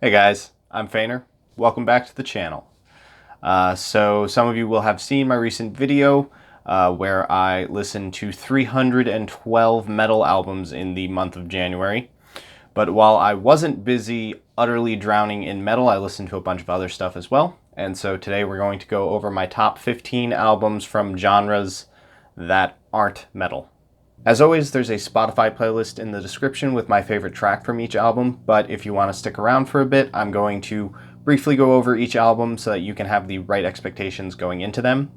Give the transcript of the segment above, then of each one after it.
Hey guys, I'm Ferreira. Welcome back to the channel. So some of you will have seen my recent video where I listened to 312 metal albums in the month of January. But while I wasn't busy utterly drowning in metal, I listened to a bunch of other stuff as well. And so today we're going to go over my top 15 albums from genres that aren't metal. As always, there's a Spotify playlist in the description with my favorite track from each album, but if you want to stick around for a bit, I'm going to briefly go over each album so that you can have the right expectations going into them.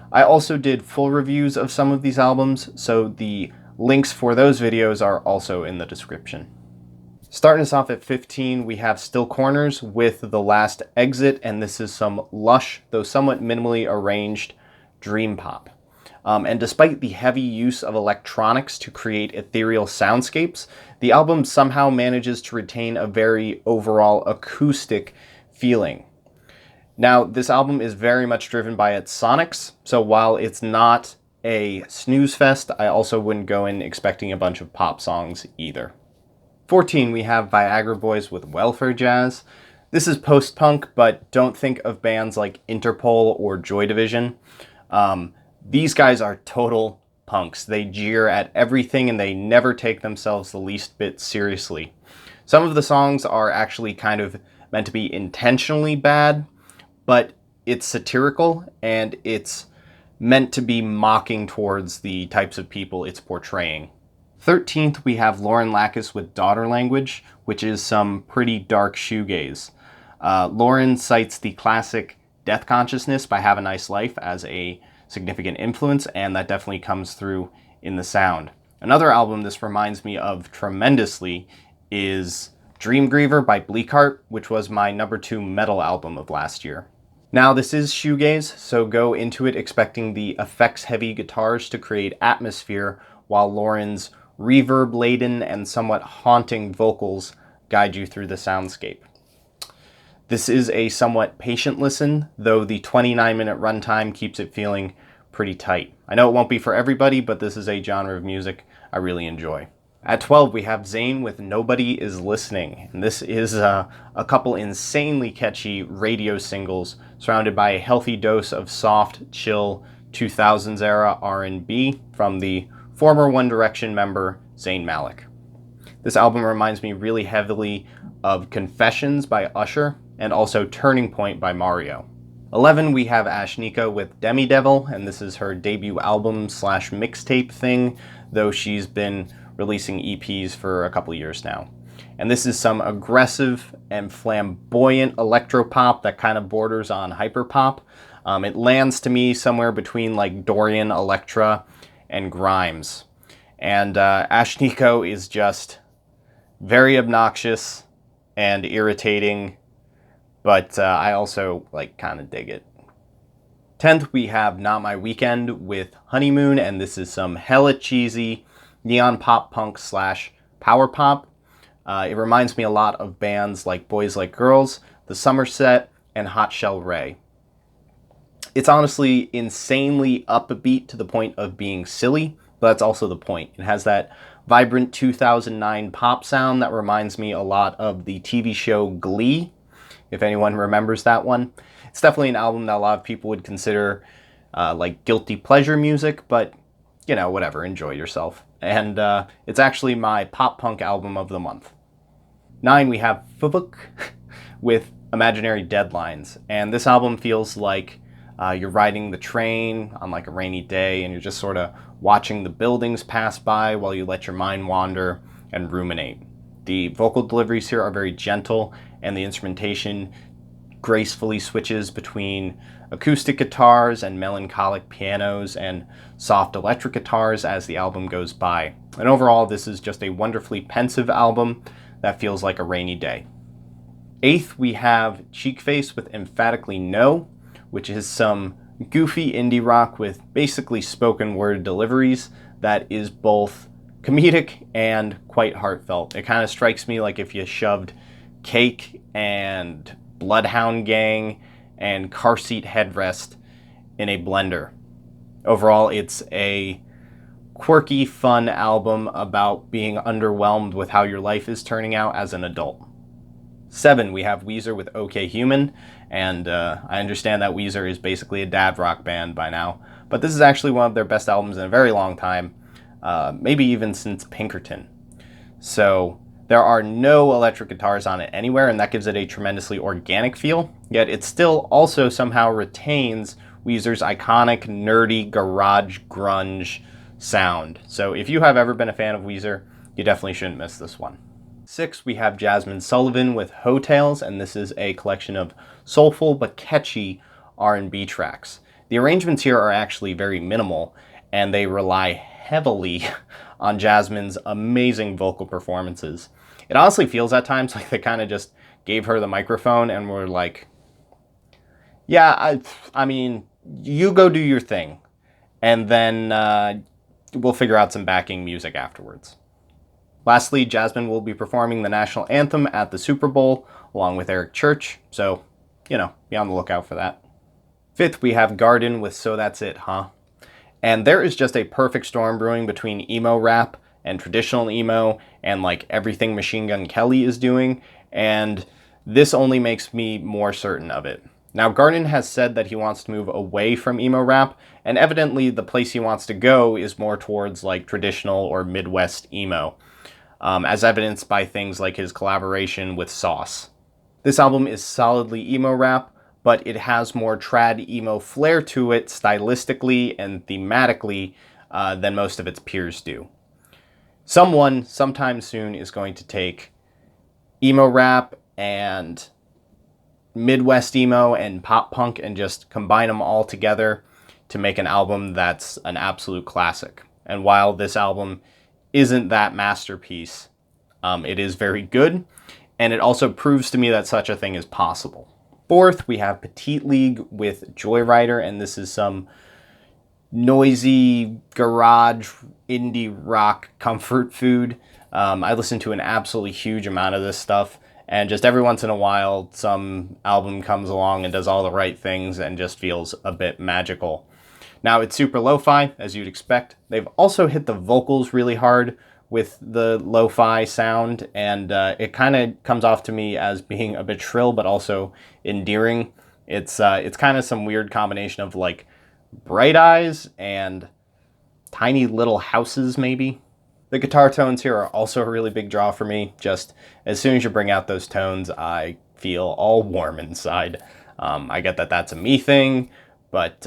I also did full reviews of some of these albums, so the links for those videos are also in the description. Starting us off at 15, we have Still Corners with The Last Exit, and this is some lush, though somewhat minimally arranged, dream pop. And despite the heavy use of electronics to create ethereal soundscapes, the album somehow manages to retain a very overall acoustic feeling. Now, this album is very much driven by its sonics, so while it's not a snooze fest, I also wouldn't go in expecting a bunch of pop songs either. 14, we have Viagra Boys with Welfare Jazz. This is post-punk, but don't think of bands like Interpol or Joy Division. These guys are total punks. They jeer at everything and they never take themselves the least bit seriously. Some of the songs are actually kind of meant to be intentionally bad, but it's satirical and it's meant to be mocking towards the types of people it's portraying. 13th, we have Lauren Lackus with Daughter Language, which is some pretty dark shoegaze. Lauren cites the classic Death Consciousness by Have a Nice Life as a significant influence, and that definitely comes through in the sound. Another album this reminds me of tremendously is Dream Griever by Bleakheart, which was my number 2 metal album of last year. Now, this is shoegaze, so go into it expecting the effects-heavy guitars to create atmosphere, while Lauren's reverb-laden and somewhat haunting vocals guide you through the soundscape. This is a somewhat patient listen, though the 29-minute runtime keeps it feeling pretty tight. I know it won't be for everybody, but this is a genre of music I really enjoy. At 12, we have Zayn with Nobody Is Listening. And this is a couple insanely catchy radio singles surrounded by a healthy dose of soft, chill 2000s era R&B from the former One Direction member Zayn Malik. This album reminds me really heavily of Confessions by Usher and also Turning Point by Mario. 11, we have Ashniko with Demi Devil, and this is her debut album / mixtape thing, though she's been releasing EPs for a couple years now. And this is some aggressive and flamboyant electropop that kind of borders on hyperpop. It lands to me somewhere between like Dorian, Electra, and Grimes. And Ashniko is just very obnoxious and irritating, but I also kind of dig it. 10th, we have Not My Weekend with Honeymoon, and this is some hella cheesy neon pop punk / power pop. It reminds me a lot of bands like Boys Like Girls, The Somerset, and Hot Shell Rhye. It's honestly insanely upbeat to the point of being silly, but that's also the point. It has that vibrant 2009 pop sound that reminds me a lot of the TV show Glee, if anyone remembers that one. It's definitely an album that a lot of people would consider like guilty pleasure music, but you know, whatever, enjoy yourself. And it's actually my pop punk album of the month. 9, we have Fuvuk with Imaginary Deadlines, and this album feels like you're riding the train on like a rainy day and you're just sort of watching the buildings pass by while you let your mind wander and ruminate. The vocal deliveries here are very gentle and the instrumentation gracefully switches between acoustic guitars and melancholic pianos and soft electric guitars as the album goes by. And overall, this is just a wonderfully pensive album that feels like a rainy day. 8th, we have Cheekface with Emphatically No, which is some goofy indie rock with basically spoken word deliveries that is both comedic and quite heartfelt. It kind of strikes me like if you shoved Cake and Bloodhound Gang and Car Seat Headrest in a blender. Overall, it's a quirky, fun album about being underwhelmed with how your life is turning out as an adult. 7, we have Weezer with OK Human, and I understand that Weezer is basically a dad rock band by now, but this is actually one of their best albums in a very long time, maybe even since Pinkerton. So there are no electric guitars on it anywhere, and that gives it a tremendously organic feel, yet it still also somehow retains Weezer's iconic, nerdy, garage grunge sound. So if you have ever been a fan of Weezer, you definitely shouldn't miss this one. 6, we have Jasmine Sullivan with Hotels, and this is a collection of soulful but catchy R&B tracks. The arrangements here are actually very minimal, and they rely heavily on Jasmine's amazing vocal performances. It honestly feels at times like they kind of just gave her the microphone and were like, yeah, I mean, you go do your thing, and then we'll figure out some backing music afterwards. Lastly, Jasmine will be performing the national anthem at the Super Bowl along with Eric Church, so, you know, be on the lookout for that. 5th, we have Guardin with So That's It, Huh? And there is just a perfect storm brewing between emo rap and traditional emo and like everything Machine Gun Kelly is doing, and this only makes me more certain of it. Now, Guardin has said that he wants to move away from emo rap, and evidently the place he wants to go is more towards like traditional or Midwest emo. As evidenced by things like his collaboration with Sauce. This album is solidly emo rap, but it has more trad emo flair to it stylistically and thematically than most of its peers do. Someone, sometime soon, is going to take emo rap and Midwest emo and pop punk and just combine them all together to make an album that's an absolute classic. And while this album isn't that masterpiece, it is very good, and it also proves to me that such a thing is possible. 4th, we have Petite League with Joyrider, and this is some noisy garage indie rock comfort food. I listen to an absolutely huge amount of this stuff, and just every once in a while some album comes along and does all the right things and just feels a bit magical. Now, it's super lo-fi, as you'd expect. They've also hit the vocals really hard with the lo-fi sound, and it kind of comes off to me as being a bit shrill, but also endearing. It's kind of some weird combination of like bright eyes and tiny little houses, maybe. The guitar tones here are also a really big draw for me. Just as soon as you bring out those tones, I feel all warm inside. I get that that's a me thing, but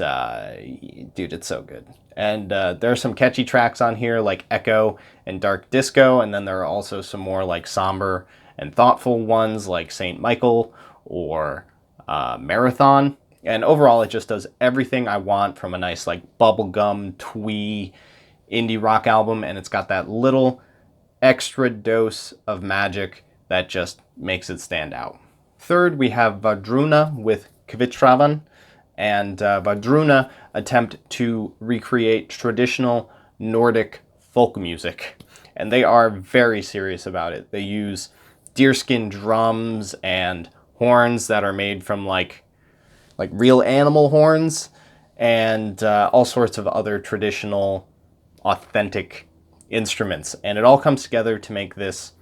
dude, it's so good. And there are some catchy tracks on here like Echo and Dark Disco, and then there are also some more like somber and thoughtful ones like St. Michael or Marathon. And overall, it just does everything I want from a nice like bubblegum twee indie rock album, and it's got that little extra dose of magic that just makes it stand out. 3rd, we have Vadruna with Kvitravan, and Vadruna attempt to recreate traditional Nordic folk music, and they are very serious about it. They use deerskin drums and horns that are made from like real animal horns, and all sorts of other traditional authentic instruments, and it all comes together to make this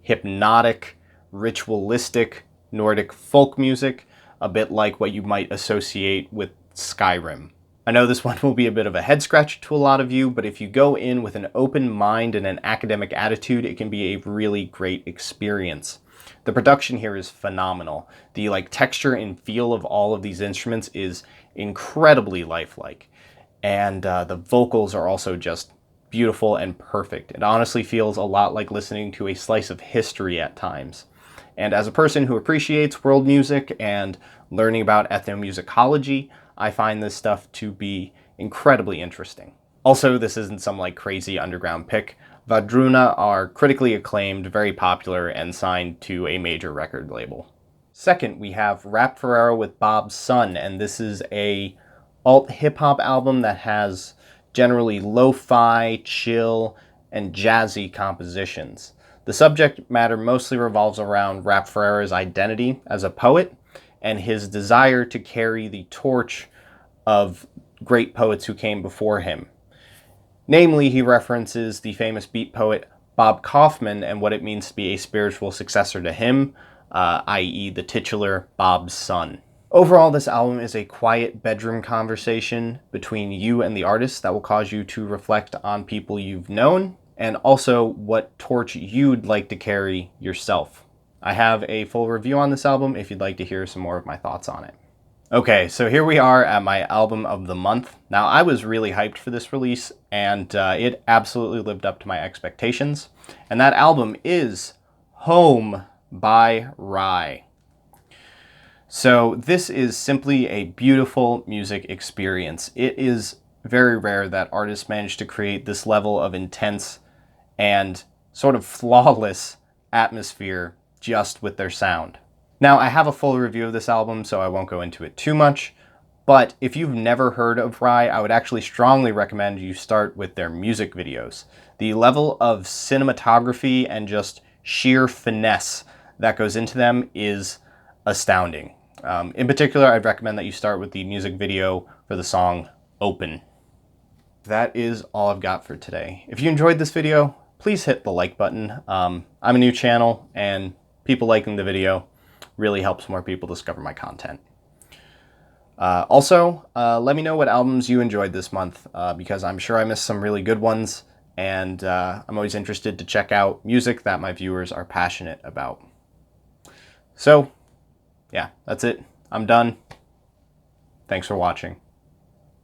hypnotic, ritualistic Nordic folk music, a bit like what you might associate with Skyrim. I know this one will be a bit of a head scratcher to a lot of you, but if you go in with an open mind and an academic attitude, it can be a really great experience. The production here is phenomenal. The texture and feel of all of these instruments is incredibly lifelike. And the vocals are also just beautiful and perfect. It honestly feels a lot like listening to a slice of history at times. And as a person who appreciates world music and learning about ethnomusicology, I find this stuff to be incredibly interesting. Also, this isn't some crazy underground pick. Vadruna are critically acclaimed, very popular, and signed to a major record label. 2nd, we have R.A.P Ferreira with Bob's Son, and this is a alt hip-hop album that has generally lo-fi, chill, and jazzy compositions. The subject matter mostly revolves around R.A.P Ferreira's identity as a poet and his desire to carry the torch of great poets who came before him. Namely, he references the famous beat poet Bob Kaufman and what it means to be a spiritual successor to him, i.e. the titular Bob's son. Overall, this album is a quiet bedroom conversation between you and the artist that will cause you to reflect on people you've known and also what torch you'd like to carry yourself. I have a full review on this album if you'd like to hear some more of my thoughts on it. Okay, so here we are at my album of the month. Now, I was really hyped for this release, and it absolutely lived up to my expectations. And that album is Home by Rhye. So this is simply a beautiful music experience. It is very rare that artists manage to create this level of intense and sort of flawless atmosphere just with their sound. Now, I have a full review of this album, so I won't go into it too much, but if you've never heard of Rhye, I would actually strongly recommend you start with their music videos. The level of cinematography and just sheer finesse that goes into them is astounding. In particular, I'd recommend that you start with the music video for the song Open. That is all I've got for today. If you enjoyed this video, please hit the like button. I'm a new channel, and people liking the video really helps more people discover my content. Also, let me know what albums you enjoyed this month, because I'm sure I missed some really good ones, and I'm always interested to check out music that my viewers are passionate about. So, yeah, that's it. I'm done. Thanks for watching.